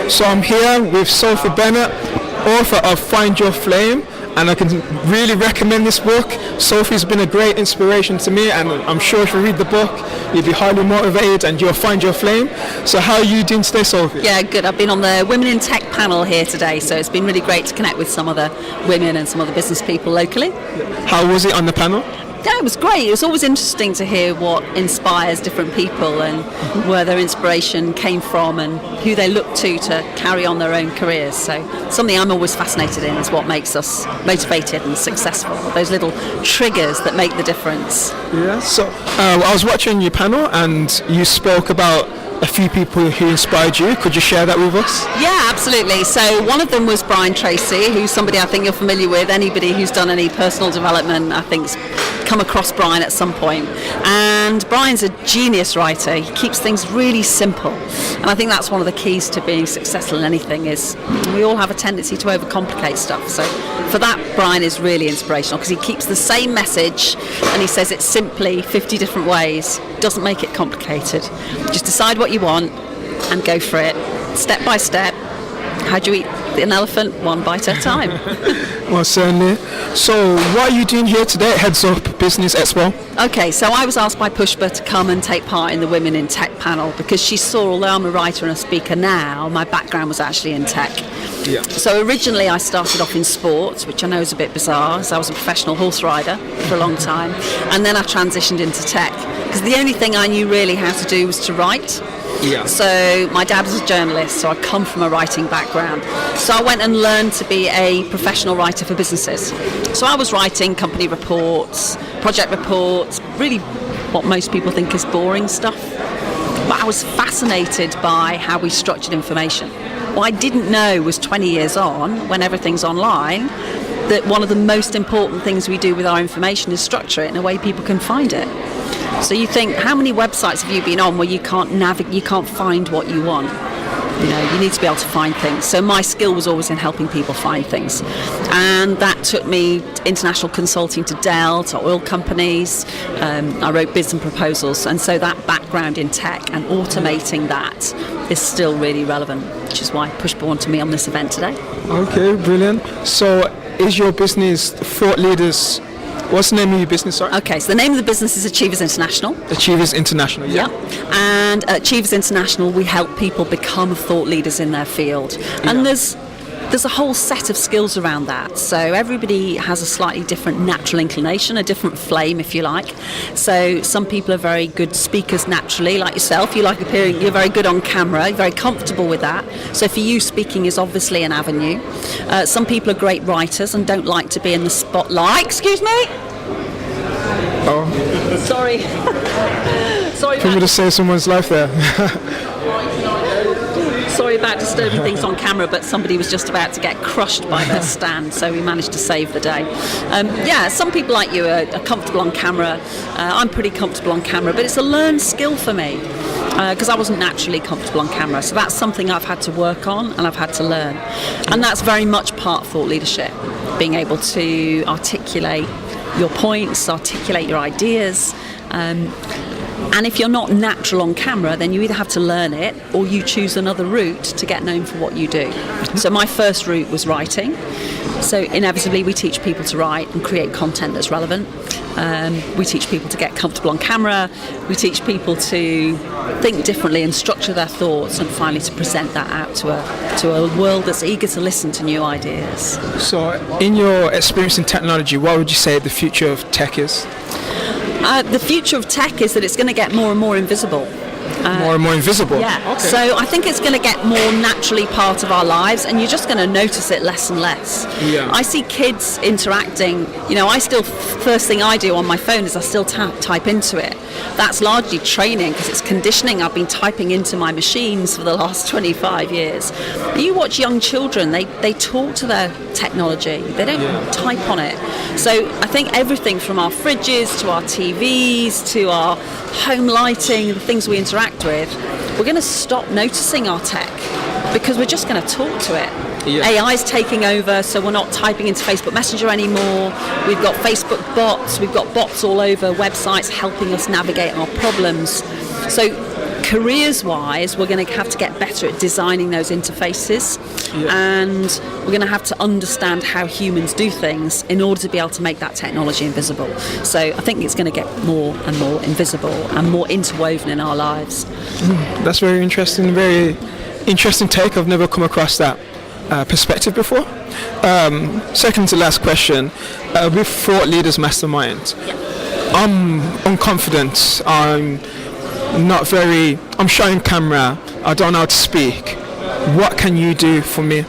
So I'm here with Sophie Bennett, author of Find Your Flame, and I can really recommend this book. Sophie's been a great inspiration to me, and I'm sure if you read the book, you'll be highly motivated and you'll find your flame. So how are you doing today, Sophie? Yeah, good. I've been on the Women in Tech panel here today, so it's been really great to connect with some of the women and some of the business people locally. How was it on the panel? Yeah, it was great. It was always interesting to hear what inspires different people and where their inspiration came from and who they look to carry on their own careers. So something I'm always fascinated in is what makes us motivated and successful, those little triggers that make the difference. Yeah, so I was watching your panel and you spoke about a few people who inspired you. Could you share that with us? Yeah, absolutely. So one of them was Brian Tracy, who's somebody I think you're familiar with. Anybody who's done any personal development, I think's come across Brian at some point. And Brian's a genius writer. He keeps things really simple. And I think that's one of the keys to being successful in anything is we all have a tendency to overcomplicate stuff. So for that, Brian is really inspirational because he keeps the same message and he says it simply 50 different ways. Doesn't make it complicated. Just decide what you want and go for it, step by step. How do you eat an elephant? One bite at a time. Well, certainly. So what are you doing here today at HeadzUp Business Expo? Okay, so I was asked by Pushpa to come and take part in the Women in Tech panel because she saw, although I'm a writer and a speaker now, my background was actually in tech. Yeah. So originally I started off in sports, which I know is a bit bizarre, so I was a professional horse rider for a long time, and then I transitioned into tech because the only thing I knew really how to do was to write. Yeah. So my dad was a journalist, so I come from a writing background. So I went and learned to be a professional writer for businesses. So I was writing company reports, project reports, really what most people think is boring stuff. But I was fascinated by how we structured information. What I didn't know was 20 years on, when everything's online, that one of the most important things we do with our information is structure it in a way people can find it. So you think, how many websites have you been on where you can't you can't find what you want? You know, you need to be able to find things. So my skill was always in helping people find things. And that took me international consulting to Dell, to oil companies. I wrote bids and proposals. And so that background in tech and automating that is still really relevant, which is why Pushpa wanted me on this event today. Okay, brilliant. So is your business Thought Leaders? What's the name of your business, sorry? Okay, so the name of the business is Achievers International. Achievers International, yeah. And at Achievers International, we help people become thought leaders in their field. And there's a whole set of skills around that. So everybody has a slightly different natural inclination, a different flame, if you like. So some people are very good speakers naturally, like yourself. You like appearing, you're very good on camera, you're very comfortable with that. So for you, speaking is obviously an avenue. Some people are great writers and don't like to be in the spotlight. Excuse me? Oh. Sorry. Sorry. For me to save someone's life there. Sorry about disturbing things on camera, but somebody was just about to get crushed by their stand, so we managed to save the day. Some people like you are comfortable on camera. I'm pretty comfortable on camera, but it's a learned skill for me because I wasn't naturally comfortable on camera. So that's something I've had to work on and I've had to learn. And that's very much part of thought leadership, being able to articulate your points, articulate your ideas. And if you're not natural on camera, then you either have to learn it or you choose another route to get known for what you do. So my first route was writing. So inevitably we teach people to write and create content that's relevant. We teach people to get comfortable on camera. We teach people to think differently and structure their thoughts, and finally to present that out to a world that's eager to listen to new ideas. So in your experience in technology, what would you say the future of tech is? The future of tech is that it's going to get more and more invisible. More and more invisible? Yeah. Okay. So I think it's going to get more naturally part of our lives, and you're just going to notice it less and less. Yeah. I see kids interacting. You know, first thing I do on my phone is I still type into it. That's largely training because it's conditioning I've been typing into my machines for the last 25 years. You watch young children, they talk to their technology. They don't type on it. So I think everything from our fridges to our TVs to our home lighting, the things we interact with, we're going to stop noticing our tech because we're just going to talk to it. Yeah. AI is taking over, so we're not typing into Facebook Messenger anymore. We've got Facebook bots, we've got bots all over websites helping us navigate our problems. So careers-wise, we're going to have to get better at designing those interfaces, and we're going to have to understand how humans do things in order to be able to make that technology invisible. So I think it's going to get more and more invisible and more interwoven in our lives. That's very interesting. Very interesting take. I've never come across that perspective before. Second to last question. With Thought Leaders Mastermind, I'm unconfident. I'm shy on camera. I don't know how to speak. What can you do for me?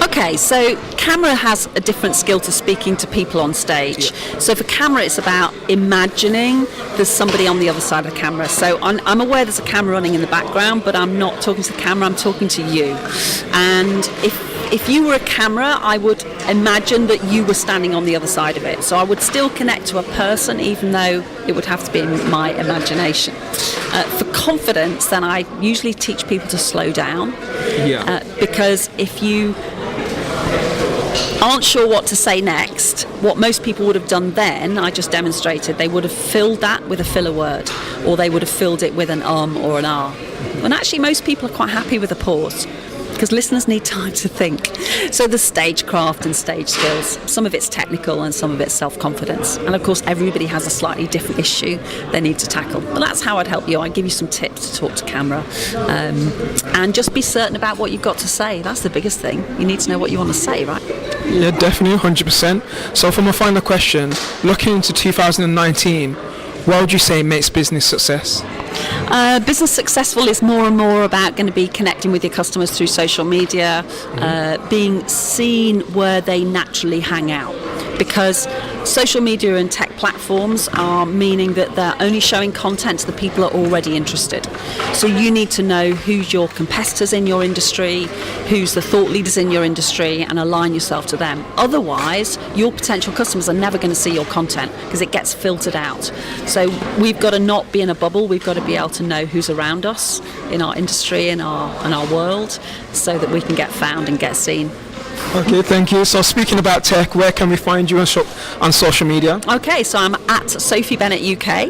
Okay, so camera has a different skill to speaking to people on stage. So for camera, it's about imagining there's somebody on the other side of the camera. So I'm aware there's a camera running in the background, but I'm not talking to the camera, I'm talking to you. And if you were a camera, I would imagine that you were standing on the other side of it. So I would still connect to a person, even though it would have to be in my imagination. For confidence, then I usually teach people to slow down. Because if you aren't sure what to say next, what most people would have done then, I just demonstrated, they would have filled that with a filler word, or they would have filled it with an or an R. And actually most people are quite happy with a pause, because listeners need time to think. So the stagecraft and stage skills, some of it's technical and some of it's self-confidence. And of course everybody has a slightly different issue they need to tackle. But that's how I'd help you. I'd give you some tips to talk to camera, and just be certain about what you've got to say. That's the biggest thing. You need to know what you want to say, right? Yeah, definitely, 100%. So for my final question, looking into 2019, what would you say makes business success? Business successful is more and more about going to be connecting with your customers through social media, being seen where they naturally hang out. Because social media and tech platforms are meaning that they're only showing content to the people who are already interested. So you need to know who's your competitors in your industry, who's the thought leaders in your industry, and align yourself to them. Otherwise, your potential customers are never going to see your content because it gets filtered out. So we've got to not be in a bubble. We've got to be able to know who's around us in our industry, in our world, so that we can get found and get seen. Okay, thank you. So speaking about tech, where can we find you on social media? Okay, so I'm at Sophie Bennett UK,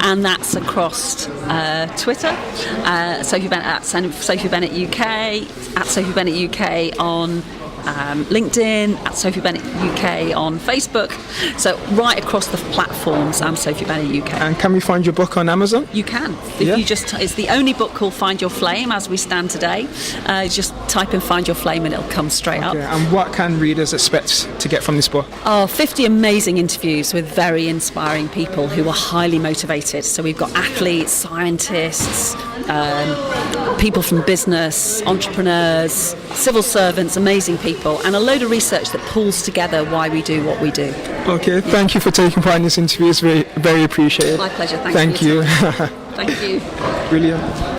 and that's across Twitter, Sophie Bennett at Sophie Bennett UK, at Sophie Bennett UK on LinkedIn, at Sophie Bennett UK on Facebook. So right across the platforms, I'm Sophie Bennett UK. And can we find your book on Amazon? You can. If you just, it's the only book called Find Your Flame as we stand today. Just type in Find Your Flame and it'll come straight up. And what can readers expect to get from this book? 50 amazing interviews with very inspiring people who are highly motivated. So we've got athletes, scientists, people from business, entrepreneurs, civil servants, amazing people, and a load of research that pulls together why we do what we do. Okay, thank you for taking part in this interview. It's very, very appreciated. My pleasure. Thank you. Thank you. Brilliant.